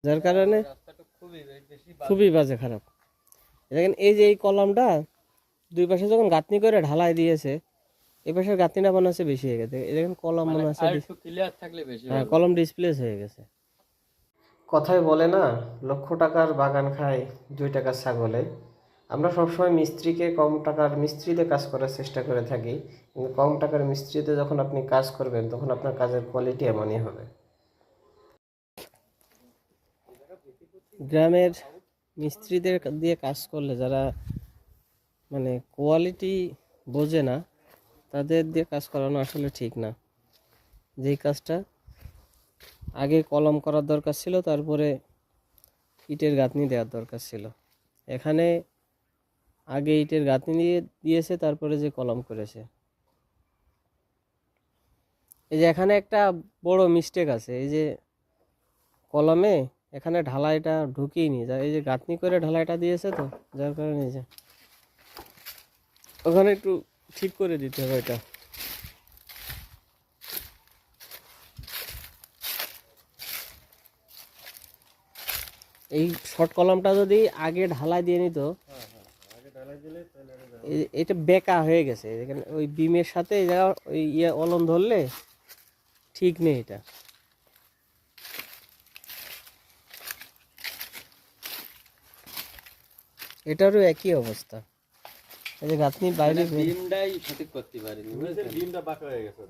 যার কারণে খুবই বাজে খারাপ। দেখেন এই যে এই কলামটা দুই পাশে যখন গাঁথনি করে ঢালাই দিয়েছে, এই পাশের গাঁথনিটা মনে হচ্ছে বেশি হয়ে গেছে। দেখেন কলম মনে হচ্ছে হ্যাঁ কলম ডিসপ্লেস হয়ে গেছে। কথায় বলে না, লক্ষ টাকার বাগান খায় 2 টাকার ছাগলে। আমরা সবসময় মিস্ত্রিকে কম টাকার মিস্ত্রিতে কাজ করার চেষ্টা করে থাকি, কিন্তু কম টাকার মিস্ত্রিতে যখন আপনি কাজ করবেন তখন আপনার কাজের কোয়ালিটি এমনই হবে। গ্রামের মিস্ত্রিদের দিয়ে কাজ করলে যারা মানে কোয়ালিটি বোঝে না, তাদের দিয়ে কাজ করানো আসলে ঠিক না। যেই কাজটা আগে কলম করার দরকার ছিল, তারপরে ইটের গাঁথনি দেওয়ার দরকার ছিল, এখানে আগে ইটের গাঁথনি দিয়ে দিয়েছে, তারপরে যে কলম করেছে। এই যে এখানে একটা বড় মিস্টেক আছে, এই যে কলমে এখানে ঢালাইটা ঢুকিয়ে নি, এই যে গাঁথনি করে ঢালাইটা দিয়েছে, তো যার কারণে এই যে ওখানে একটু ঠিক করে দিতে হবে এটা। এই শর্ট কলমটা যদি আগে ঢালাই দিয়ে নিত, এটা বেঁকা হয়ে গেছে। এখানে ওই বিমের সাথে এই জায়গা ওই ইয়ে অলম ধরলে ঠিক নেই এটা। এটারও একই অবস্থা, এই যে গাঁথনির বাইরে বিমটাই সঠিক করতে পারিনি, বিমটা বাঁকা হয়ে গেছে।